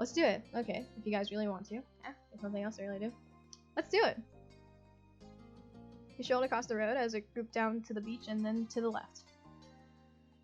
Let's do it. Okay, if you guys really want to. Yeah, if nothing else, I really do. Let's do it. He strolled across the road as it grouped down to the beach and then to the left.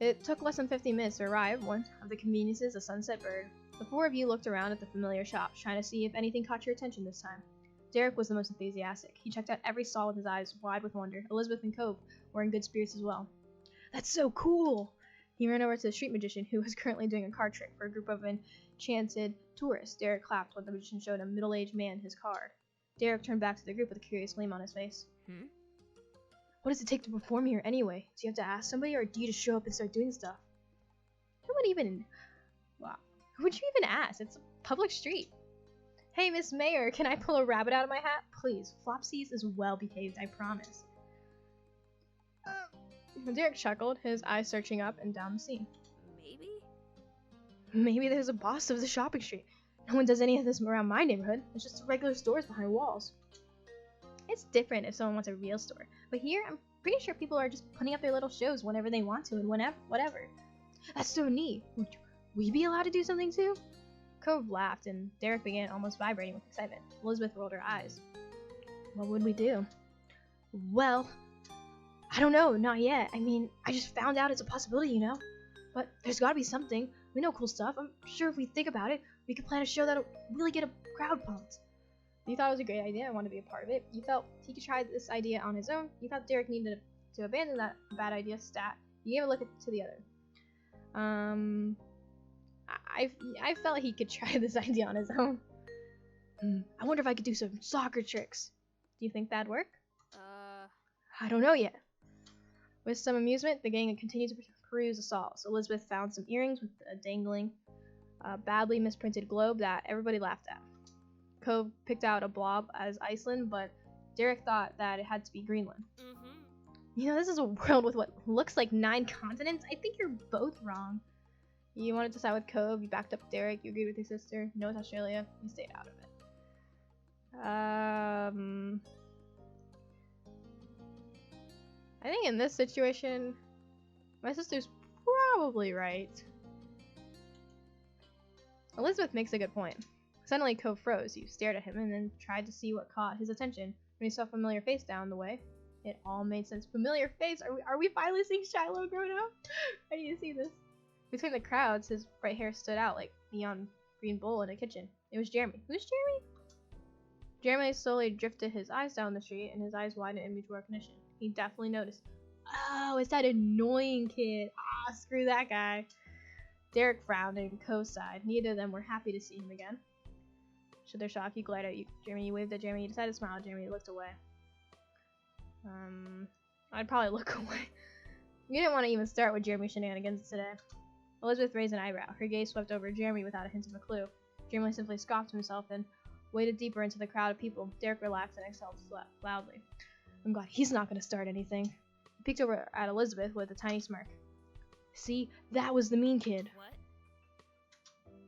It took less than 50 minutes to arrive, one of the conveniences, a Sunset Bird. The four of you looked around at the familiar shops, trying to see if anything caught your attention this time. Derek was the most enthusiastic. He checked out every stall with his eyes wide with wonder. Elizabeth and Cove were in good spirits as well. That's so cool! He ran over to the street magician, who was currently doing a card trick for a group of enchanted tourists. Derek clapped when the magician showed a middle-aged man his card. Derek turned back to the group with a curious gleam on his face. What does it take to perform here anyway? Do you have to ask somebody, or do you just show up and start doing stuff? Who would even... Wow. Who would you even ask? It's a public street. Hey, Miss Mayor, can I pull a rabbit out of my hat? Please. Flopsies is well behaved, I promise. Derek chuckled, his eyes searching up and down the sea. Maybe there's a boss of the shopping street. No one does any of this around my neighborhood. It's just regular stores behind walls. It's different if someone wants a real store. But here, I'm pretty sure people are just putting up their little shows whenever they want to and whatever. That's so neat. Would we be allowed to do something too? Cove laughed, and Derek began almost vibrating with excitement. Elizabeth rolled her eyes. What would we do? Well, I don't know, not yet. I mean, I just found out it's a possibility, you know? But there's gotta be something. We know cool stuff. I'm sure if we think about it, we could plan a show that'll really get a crowd pumped. You thought it was a great idea and wanted to be a part of it. You felt he could try this idea on his own. You thought Derek needed to abandon that bad idea stat. You gave a look to the other. I felt he could try this idea on his own. I wonder if I could do some soccer tricks. Do you think that'd work? I don't know yet. With some amusement, the gang continued to peruse the stalls. Elizabeth found some earrings with a dangling, badly misprinted globe that everybody laughed at. Cove picked out a blob as Iceland, but Derek thought that it had to be Greenland. You know, this is a world with what looks like 9 continents. I think you're both wrong. You wanted to side with Cove, you backed up Derek, you agreed with your sister. No, it's Australia. You stayed out of it. I think in this situation, my sister's probably right. Elizabeth makes a good point. Suddenly, Cove froze. He stared at him and then tried to see what caught his attention. When he saw a familiar face down the way, it all made sense. Familiar face? Are we finally seeing Shiloh grown up? How do you see this? Between the crowds, his bright hair stood out like neon green bowl in a kitchen. It was Jeremy. Who's Jeremy? Jeremy slowly drifted his eyes down the street, and his eyes widened in mutual recognition. He definitely noticed. Oh, it's that annoying kid. Ah, screw that guy. Derek frowned and Cove sighed. Neither of them were happy to see him again. To their shock, he glared at you. Jeremy, you waved at Jeremy. You decided to smile at Jeremy. You looked away. I'd probably look away. You didn't want to even start with Jeremy shenanigans today. Elizabeth raised an eyebrow. Her gaze swept over Jeremy without a hint of a clue. Jeremy simply scoffed to himself and waded deeper into the crowd of people. Derek relaxed and exhaled loudly. I'm glad he's not going to start anything. He peeked over at Elizabeth with a tiny smirk. See, that was the mean kid. What?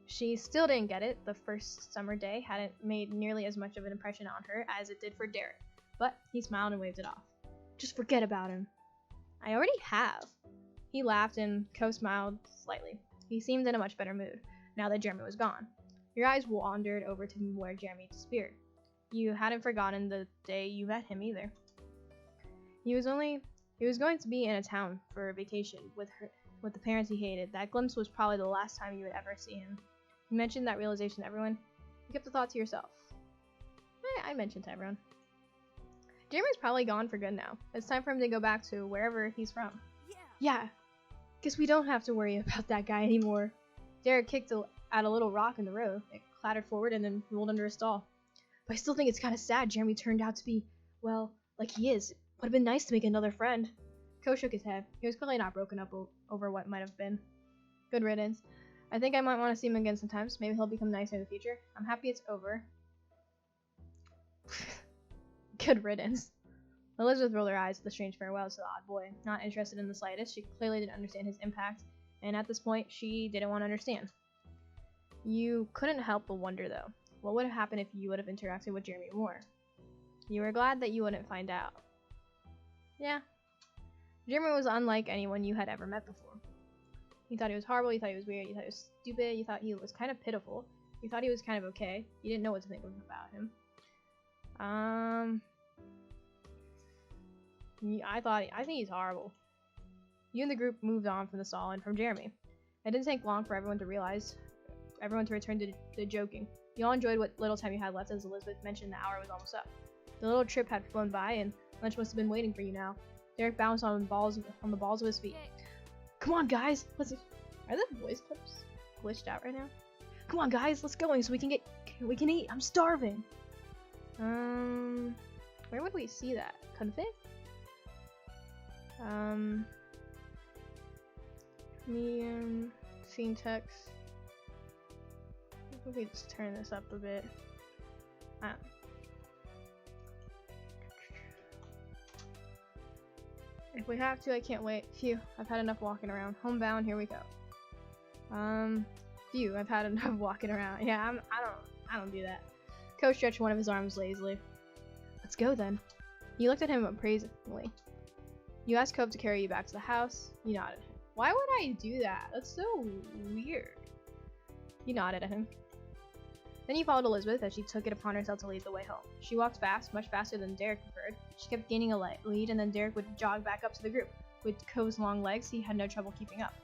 She still didn't get it. The first summer day hadn't made nearly as much of an impression on her as it did for Derek. But he smiled and waved it off. Just forget about him. I already have. He laughed and Cove smiled slightly. He seemed in a much better mood, now that Jeremy was gone. Your eyes wandered over to where Jeremy disappeared. You hadn't forgotten the day you met him either. He was going to be in a town for a vacation with the parents he hated. That glimpse was probably the last time you would ever see him. You mentioned that realization to everyone. You kept the thought to yourself. I mentioned to everyone. Jeremy's probably gone for good now. It's time for him to go back to wherever he's from. Yeah. Guess we don't have to worry about that guy anymore. Derek kicked at a little rock in the road. It clattered forward and then rolled under a stall. But I still think it's kind of sad Jeremy turned out to be, well, like he is. It would have been nice to make another friend. Ko shook his head. He was clearly not broken up over what might have been. Good riddance. I think I might want to see him again sometimes. Maybe he'll become nicer in the future. I'm happy it's over. Good riddance. Elizabeth rolled her eyes at the strange farewell to the odd boy. Not interested in the slightest, she clearly didn't understand his impact, and at this point, she didn't want to understand. You couldn't help but wonder, though. What would have happened if you would have interacted with Jeremy more? You were glad that you wouldn't find out. Yeah. Jeremy was unlike anyone you had ever met before. You thought he was horrible, you thought he was weird, you thought he was stupid, you thought he was kind of pitiful. You thought he was kind of okay. You didn't know what to think about him. I think he's horrible. You and the group moved on from the stall and from Jeremy. It didn't take long for everyone to return to the joking. You all enjoyed what little time you had left as Elizabeth mentioned the hour was almost up. The little trip had flown by and lunch must have been waiting for you now. Derek bounced on the balls of his feet. Come on, guys, are the voice clips glitched out right now? Come on, guys, let's go so we can eat. I'm starving. Where would we see that? Config? Medium, scene text. If we just turn this up a bit. If we have to, I can't wait. Phew, I've had enough walking around. Homebound, here we go. Phew, I've had enough walking around. Yeah, I don't do that. Coach stretched one of his arms lazily. Let's go then. You looked at him appraisingly. You asked Cove to carry you back to the house. You nodded. Why would I do that? That's so weird. You nodded at him. Then you followed Elizabeth as she took it upon herself to lead the way home. She walked fast, much faster than Derek preferred. She kept gaining a lead, and then Derek would jog back up to the group. With Cove's long legs, he had no trouble keeping up.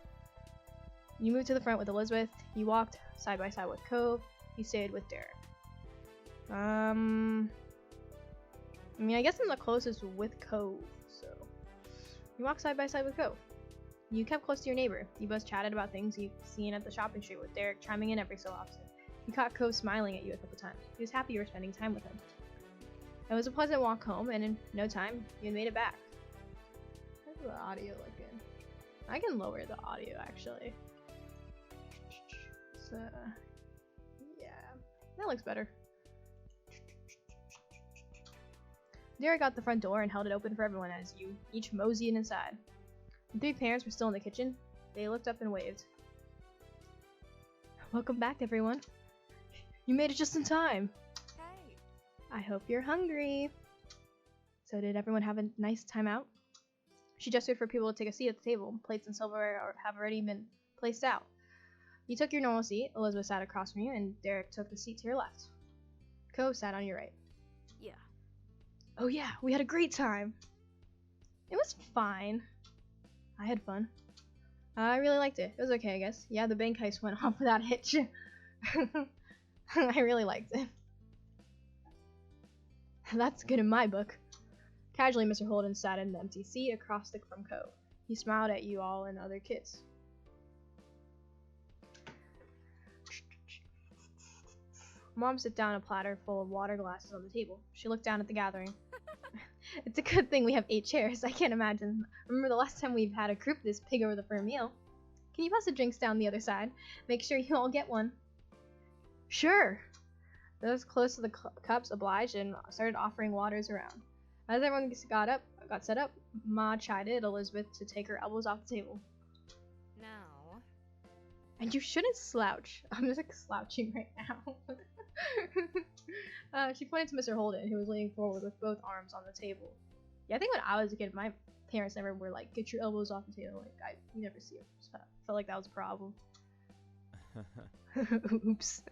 You moved to the front with Elizabeth. You walked side by side with Cove. You stayed with Derek. I guess I'm the closest with Cove, so... You walked side by side with Cove. You kept close to your neighbor. You both chatted about things you've seen at the shopping street with Derek chiming in every so often. You caught Cove smiling at you a couple times. He was happy you were spending time with him. It was a pleasant walk home, and in no time, you had made it back. How's the audio looking? I can lower the audio, actually. So, yeah, that looks better. Derek got the front door and held it open for everyone as you each moseyed inside. The three parents were still in the kitchen. They looked up and waved. Welcome back, everyone. You made it just in time. Hey. I hope you're hungry. So did everyone have a nice time out? She gestured for people to take a seat at the table. Plates and silverware have already been placed out. You took your normal seat. Elizabeth sat across from you, and Derek took the seat to your left. Cove sat on your right. Yeah. Oh yeah, we had a great time. It was fine. I had fun. I really liked it. It was okay, I guess. Yeah, the bank heist went off without a hitch. I really liked it. That's good in my book. Casually, Mr. Holden sat in the empty seat across from Cove. He smiled at you all and other kids. Mom set down a platter full of water glasses on the table. She looked down at the gathering. It's a good thing we have 8 chairs. I can't imagine. Remember the last time we've had a group this big over for a meal. Can you pass the drinks down the other side? Make sure you all get one. Sure. Those close to the cups obliged and started offering waters around. As everyone got set up, Ma chided Elizabeth to take her elbows off the table. No. And you shouldn't slouch. I'm just like slouching right now. She pointed to Mr. Holden, who was leaning forward with both arms on the table. Yeah, I think when I was a kid, my parents never were like, get your elbows off the table. Like, you never see it. So I felt like that was a problem. Oops.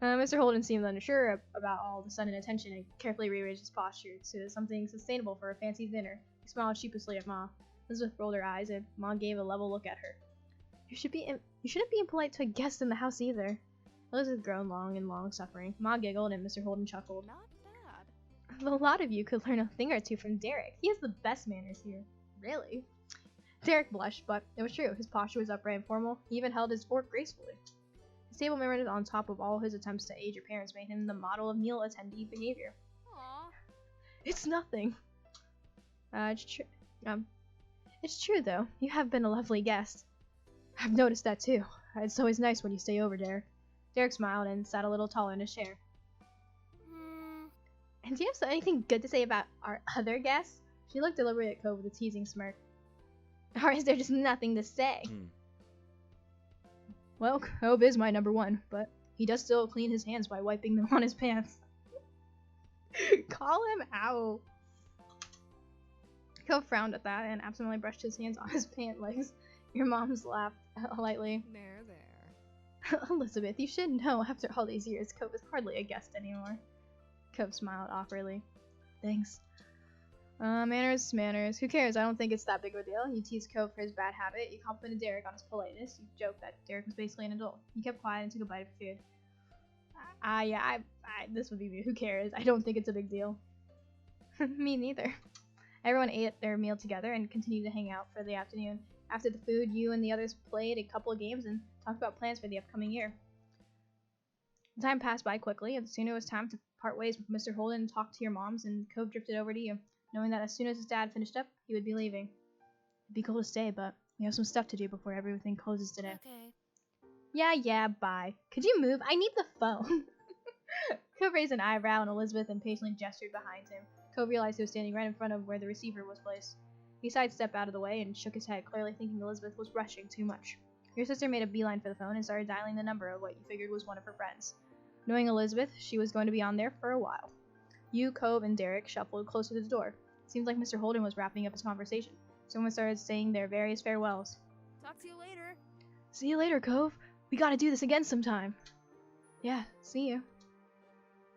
Mr. Holden seemed unsure about all the sudden attention and carefully rearranged his posture to something sustainable for a fancy dinner. He smiled sheepishly at Ma. Elizabeth rolled her eyes, and Ma gave a level look at her. You shouldn't be impolite to a guest in the house either. Elizabeth groaned long, suffering. Ma giggled, and Mr. Holden chuckled. Not bad. A lot of you could learn a thing or two from Derek. He has the best manners here. Really? Derek blushed, but it was true. His posture was upright and formal. He even held his fork gracefully. His table mirrored on top of all his attempts to aid your parents made him the model of meal attendee behavior. Aww. It's nothing. It's true though. You have been a lovely guest. I've noticed that too. It's always nice when you stay over, Derek. Derek smiled and sat a little taller in his chair. And do you have anything good to say about our other guests? She looked deliberately at Cove with a teasing smirk. Or is there just nothing to say? Well, Cove is my number 1, but he does still clean his hands by wiping them on his pants. Call him out. Cove frowned at that and absently brushed his hands on his pant legs. Your mom's laughed lightly. There. Elizabeth, you should know after all these years, Cove is hardly a guest anymore. Cove smiled awkwardly. Thanks. Manners. Who cares? I don't think it's that big of a deal. You teased Cove for his bad habit. You complimented Derek on his politeness. You joked that Derek was basically an adult. You kept quiet and took a bite of food. Yeah, this would be me. Who cares? I don't think it's a big deal. Me neither. Everyone ate their meal together and continued to hang out for the afternoon. After the food, you and the others played a couple of games and talked about plans for the upcoming year. The time passed by quickly, and soon it was time to part ways with Mr. Holden and talk to your moms, and Cove drifted over to you, knowing that as soon as his dad finished up, he would be leaving. It'd be cool to stay, but we have some stuff to do before everything closes today. Okay. Yeah, bye. Could you move? I need the phone. Cove raised an eyebrow, and Elizabeth impatiently gestured behind him. Cove realized he was standing right in front of where the receiver was placed. He sidestepped out of the way and shook his head, clearly thinking Elizabeth was rushing too much. Your sister made a beeline for the phone and started dialing the number of what you figured was one of her friends. Knowing Elizabeth, she was going to be on there for a while. You, Cove, and Derek shuffled closer to the door. It seemed like Mr. Holden was wrapping up his conversation. Someone started saying their various farewells. Talk to you later. See you later, Cove. We gotta do this again sometime. Yeah, see you.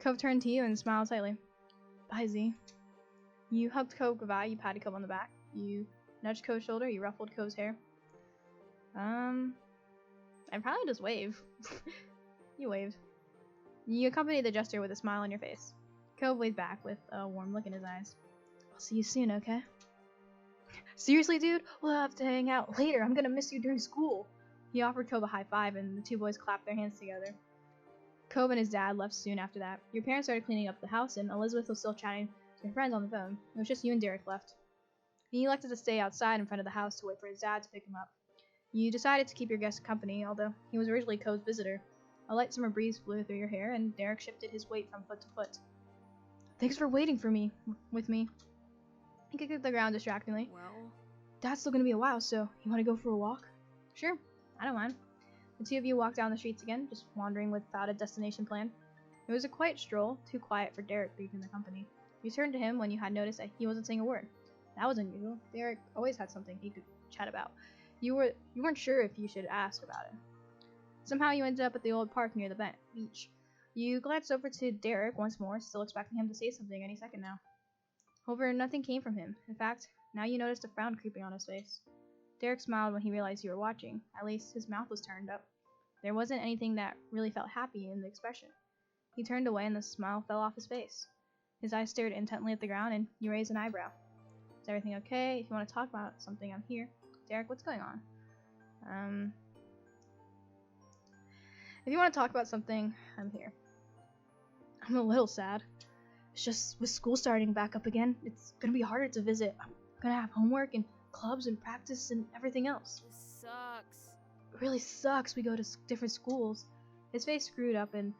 Cove turned to you and smiled slightly. Bye, Z. You hugged Cove goodbye, you patted Cove on the back. You nudged Cove's shoulder, you ruffled Cove's hair. I'd probably just wave. You waved. You accompanied the gesture with a smile on your face. Cove waved back with a warm look in his eyes. I'll see you soon, okay? Seriously, dude? We'll have to hang out later. I'm gonna miss you during school. He offered Cove a high five, and the two boys clapped their hands together. Cove and his dad left soon after that. Your parents started cleaning up the house, and Elizabeth was still chatting to her friends on the phone. It was just you and Derek left. He elected to stay outside in front of the house to wait for his dad to pick him up. You decided to keep your guest company, although he was originally Cove's visitor. A light summer breeze blew through your hair, and Derek shifted his weight from foot to foot. Thanks for waiting for me, with me. He kicked at the ground distractingly. Well, Dad's still gonna be a while, so you wanna go for a walk? Sure, I don't mind. The two of you walked down the streets again, just wandering without a destination plan. It was a quiet stroll, too quiet for Derek breathing the company. You turned to him when you had noticed that he wasn't saying a word. That was unusual. Derek always had something he could chat about. You weren't sure if you should ask about it. Somehow you ended up at the old park near the beach. You glanced over to Derek once more, still expecting him to say something any second now. However, nothing came from him. In fact, now you noticed a frown creeping on his face. Derek smiled when he realized you were watching. At least his mouth was turned up. There wasn't anything that really felt happy in the expression. He turned away and the smile fell off his face. His eyes stared intently at the ground and you raised an eyebrow. Is everything okay? If you want to talk about something, I'm here. Derek, what's going on? If you want to talk about something, I'm here. I'm a little sad. It's just with school starting back up again, it's gonna be harder to visit. I'm gonna have homework and clubs and practice and everything else. this sucks. It really sucks. We go to different schools. His face screwed up and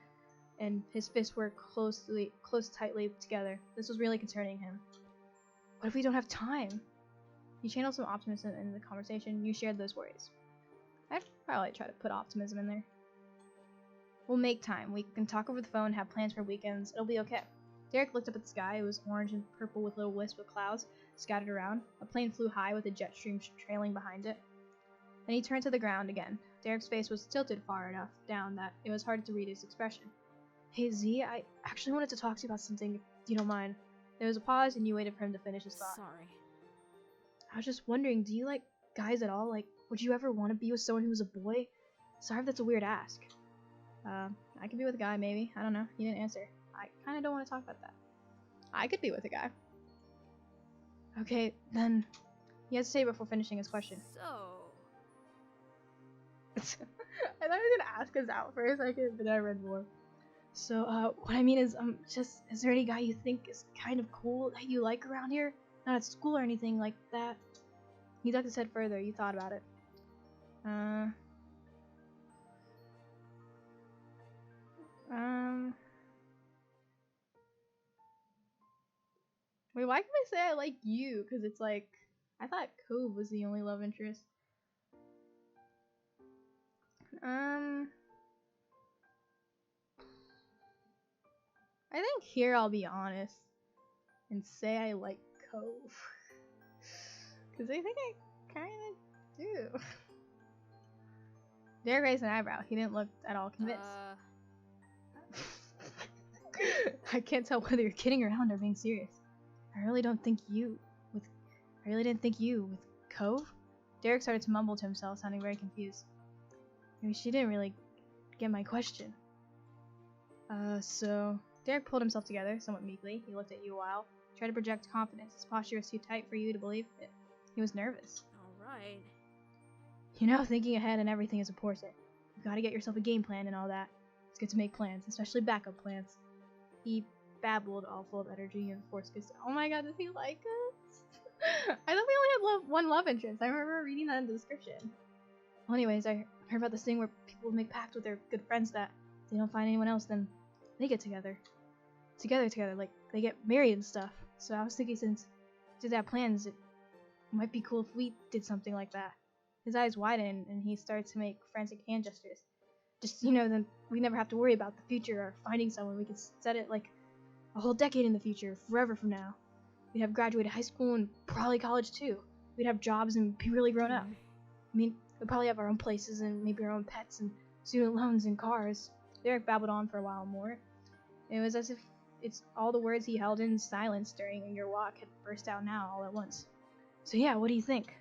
his fists were closed tightly together. This was really concerning him. What if we don't have time? You channeled some optimism in the conversation. You shared those worries. I'd probably try to put optimism in there. We'll make time. We can talk over the phone, have plans for weekends. It'll be okay. Derek looked up at the sky. It was orange and purple with little wisps of clouds scattered around. A plane flew high with a jet stream trailing behind it. Then he turned to the ground again. Derek's face was tilted far enough down that it was hard to read his expression. Hey Z, I actually wanted to talk to you about something, if you don't mind. There was a pause and you waited for him to finish his thought. Sorry. I was just wondering, do you like guys at all? Like, would you ever want to be with someone who was a boy? Sorry if that's a weird ask. I could be with a guy, maybe. I don't know. He didn't answer. I kind of don't want to talk about that. I could be with a guy. Okay, then. He had to say before finishing his question. So. I thought I was gonna ask us out for a second, but I read more. So, what I mean is, is there any guy you think is kind of cool that you like around here? Not at school or anything like that. He ducked his head further. You thought about it. Wait, why can I say I like you? Because it's like, I thought Cove was the only love interest. I think here I'll be honest and say I like Cove. Because I think I kind of do. Derek raised an eyebrow. He didn't look at all convinced. I can't tell whether you're kidding around or being serious. I really didn't think you with Cove? Derek started to mumble to himself, sounding very confused. Maybe she didn't really get my question. So Derek pulled himself together, somewhat meekly. He looked at you a while, tried to project confidence. His posture was too tight for you to believe it. He was nervous. Alright. You know, thinking ahead and everything is important. You've got to get yourself a game plan and all that. It's good to make plans, especially backup plans. He babbled, all full of energy and force. Oh my god, does he like us? I thought we only had one love interest. I remember reading that in the description. Well, anyways, I heard about this thing where people make pacts with their good friends that if they don't find anyone else, then they get together. Together, like they get married and stuff. So I was thinking, since we did have plans, it might be cool if we did something like that. His eyes widen and he starts to make frantic hand gestures. Just, then we never have to worry about the future or finding someone. We could set it like a whole decade in the future, forever from now. We'd have graduated high school and probably college too. We'd have jobs and be really grown up. I mean, we'd probably have our own places and maybe our own pets and student loans and cars. Derek babbled on for a while more. It was as if it's all the words he held in silence during your walk had burst out now all at once. So yeah, what do you think?